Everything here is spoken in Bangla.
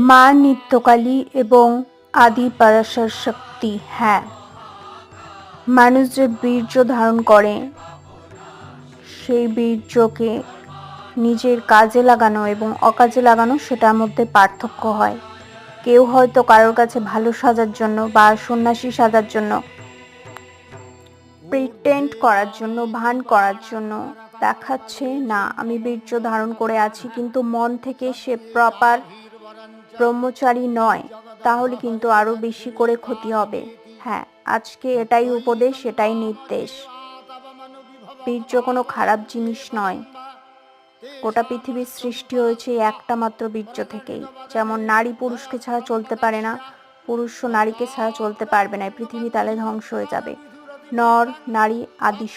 মা নিত্যকালী এবং আদি পরাশর শক্তি। হ্যাঁ, মানুষ যে বীর্য ধারণ করে সেই বীর্যকে নিজের কাজে লাগানো এবং অকাজে লাগানো সেটার মধ্যে পার্থক্য হয়। কেউ হয়তো কারোর কাছে ভালো সাজার জন্য বা সন্ন্যাসী সাজার জন্য, প্রিটেন্ড করার জন্য, ভান করার জন্য দেখাচ্ছে না আমি বীর্য ধারণ করে আছি, কিন্তু মন থেকে সে প্রপার ব্রহ্মচারী নয়, তাহলে কিন্তু আরো বেশি করে ক্ষতি হবে। হ্যাঁ, আজকে এটাই উপদেশ, এটাই নির্দেশ। বীর্য কোনো খারাপ জিনিস নয়। গোটা পৃথিবীর সৃষ্টি হয়েছে একটা মাত্র বীর্য থেকেই। যেমন নারী পুরুষকে ছাড়া চলতে পারে না, পুরুষও নারীকে ছাড়া চলতে পারবে না, পৃথিবী তাহলে ধ্বংস হয়ে যাবে। নর নারী আদি শক্তি।